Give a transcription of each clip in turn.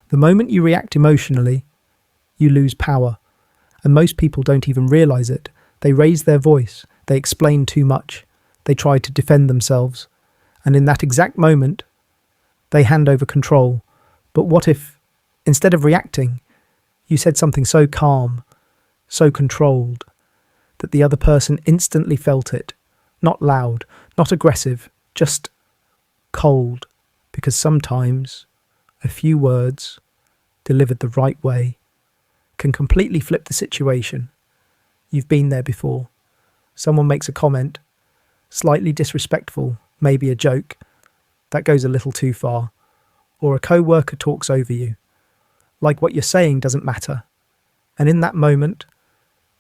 The moment you react emotionally, you lose power. And most people don't even realize it. They raise their voice. They explain too much. They try to defend themselves. And in that exact moment, they hand over control. But what if, instead of reacting, you said something so calm, so controlled, that the other person instantly felt it? Not loud, not aggressive, just cold. Because sometimes a few words, delivered the right way, can completely flip the situation. You've been there before. Someone makes a comment, slightly disrespectful, maybe a joke, that goes a little too far. Or a co-worker talks over you, like what you're saying doesn't matter. And in that moment,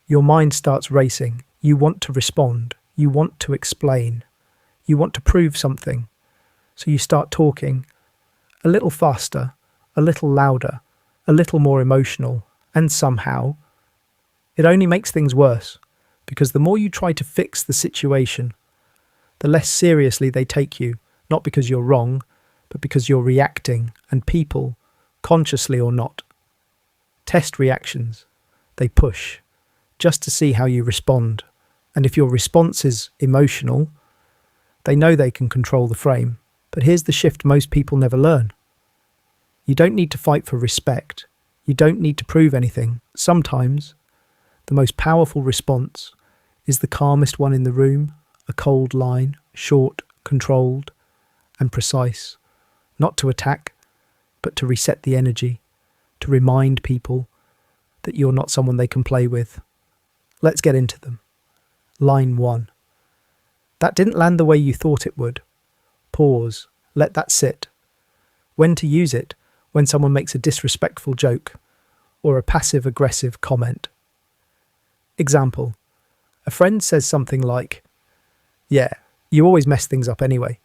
your mind starts racing. You want to respond. You want to explain. You want to prove something. So you start talking a little faster, a little louder, a little more emotional, and somehow it only makes things worse, because the more you try to fix the situation, the less seriously they take you, not because you're wrong, but because you're reacting, and people, consciously or not, test reactions. They push, just to see how you respond. And if your response is emotional, they know they can control the frame. But here's the shift most people never learn. You don't need to fight for respect. You don't need to prove anything. Sometimes, the most powerful response is the calmest one in the room, a cold line, short, controlled, and precise. Not to attack, but to reset the energy, to remind people that you're not someone they can play with. Let's get into them. Line 1. That didn't land the way you thought it would. Pause. Let that sit. When to use it? When someone makes a disrespectful joke or a passive-aggressive comment. Example. A friend says something like, "Yeah, you always mess things up anyway."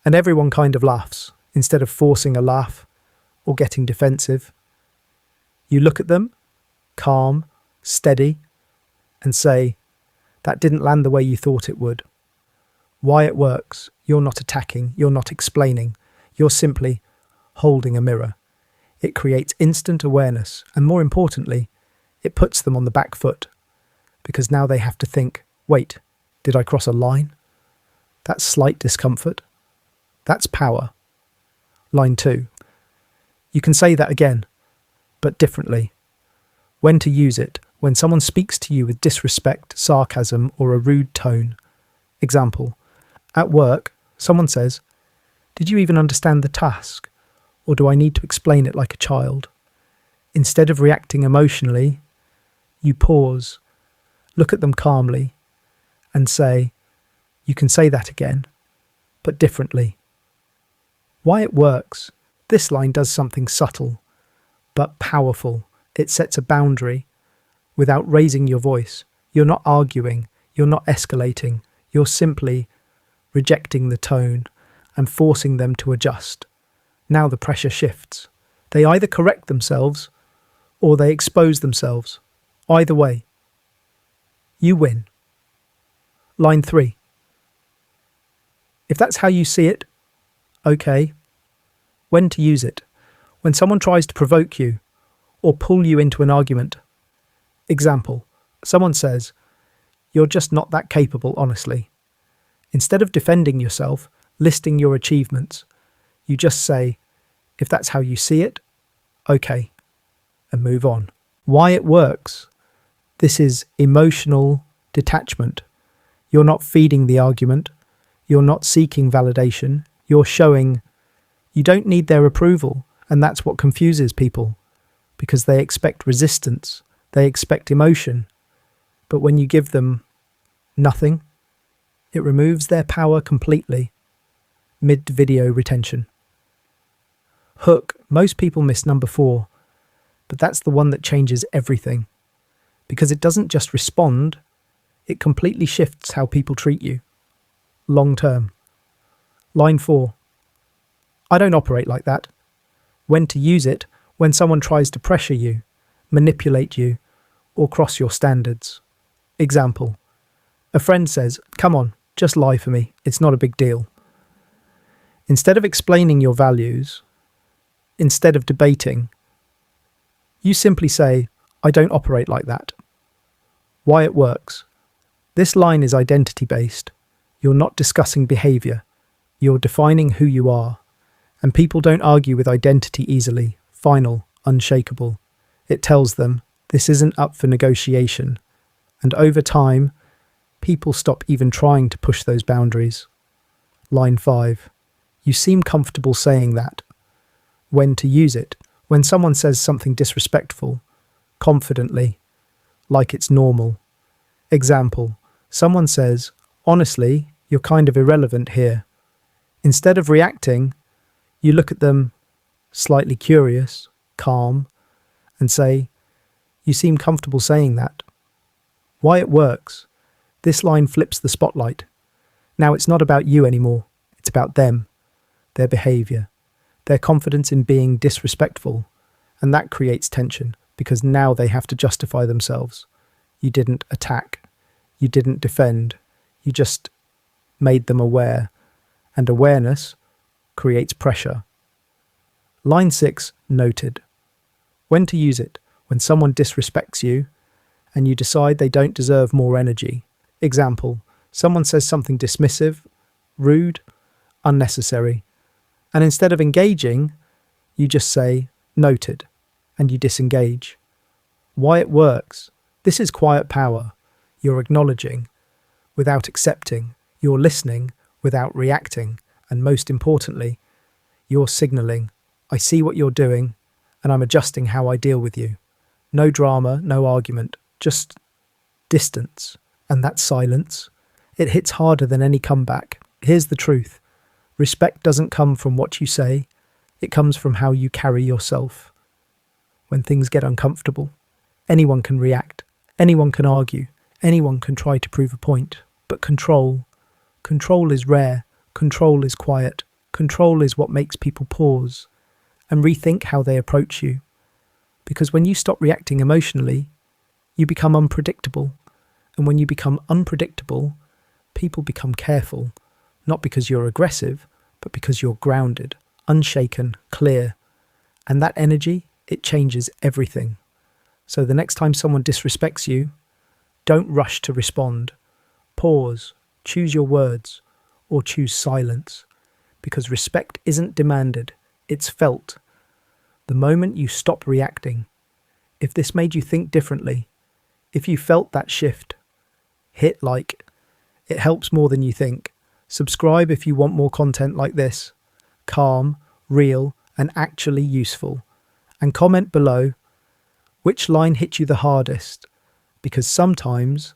And everyone kind of laughs, instead of forcing a laugh or getting defensive. You look at them, calm, steady, and say, "That didn't land the way you thought it would." Why it works? You're not attacking, you're not explaining, you're simply holding a mirror. It creates instant awareness, and more importantly, it puts them on the back foot, because now they have to think, wait, did I cross a line? That's slight discomfort. That's power. Line 2. You can say that again, but differently. When to use it? When someone speaks to you with disrespect, sarcasm, or a rude tone. Example. At work, someone says, "Did you even understand the task? Or do I need to explain it like a child?" Instead of reacting emotionally, you pause, look at them calmly, and say, "You can say that again, but differently." Why it works? This line does something subtle, but powerful. It sets a boundary without raising your voice. You're not arguing, you're not escalating, you're simply rejecting the tone and forcing them to adjust. Now the pressure shifts. They either correct themselves or they expose themselves. Either way, you win. Line 3. If that's how you see it, okay. When to use it? When someone tries to provoke you or pull you into an argument. Example, someone says, "You're just not that capable, honestly." Instead of defending yourself, listing your achievements, you just say, "If that's how you see it, okay," and move on. Why it works? This is emotional detachment. You're not feeding the argument. You're not seeking validation. You're showing you don't need their approval, and that's what confuses people, because they expect resistance, they expect emotion. But when you give them nothing, it removes their power completely. Mid-video retention. Hook. Most people miss number 4, but that's the one that changes everything. Because it doesn't just respond, it completely shifts how people treat you. Long term. Line 4. I don't operate like that. When to use it? When someone tries to pressure you, manipulate you, or cross your standards. Example. A friend says, "Come on, just lie for me. It's not a big deal." Instead of explaining your values, Instead of debating, you simply say, I don't operate like that. Why it works. This line is identity-based. You're not discussing behaviour. You're defining who you are. And people don't argue with identity easily, final, unshakable. It tells them, this isn't up for negotiation. And over time, people stop even trying to push those boundaries. Line 5. You seem comfortable saying that. When to use it. When someone says something disrespectful, confidently, like it's normal. Example, someone says, honestly, you're kind of irrelevant here. Instead of reacting, you look at them, slightly curious, calm, and say, you seem comfortable saying that. Why it works. This line flips the spotlight. Now it's not about you anymore. It's about them, their behaviour, their confidence in being disrespectful. And that creates tension because now they have to justify themselves. You didn't attack. You didn't defend. You just made them aware. And awareness creates pressure. Line 6, noted. When to use it. When someone disrespects you and you decide they don't deserve more energy. Example, someone says something dismissive, rude, unnecessary. And instead of engaging, you just say, noted, and you disengage. Why it works. This is quiet power. You're acknowledging without accepting. You're listening without reacting. And most importantly, you're signalling, I see what you're doing, and I'm adjusting how I deal with you. No drama, no argument, just distance. And that silence, it hits harder than any comeback. Here's the truth. Respect doesn't come from what you say. It comes from how you carry yourself. When things get uncomfortable, anyone can react. Anyone can argue. Anyone can try to prove a point. But control is rare. Control is quiet. Control is what makes people pause and rethink how they approach you. Because when you stop reacting emotionally, you become unpredictable. And when you become unpredictable, people become careful, not because you're aggressive, but because you're grounded, unshaken, clear. And that energy, it changes everything. So the next time someone disrespects you, don't rush to respond. Pause, choose your words, or choose silence. Because respect isn't demanded, it's felt. The moment you stop reacting, if this made you think differently, if you felt that shift, hit like. It helps more than you think. Subscribe if you want more content like this. Calm, real, and actually useful. And comment below which line hit you the hardest. Because sometimes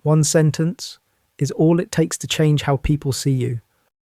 one sentence is all it takes to change how people see you.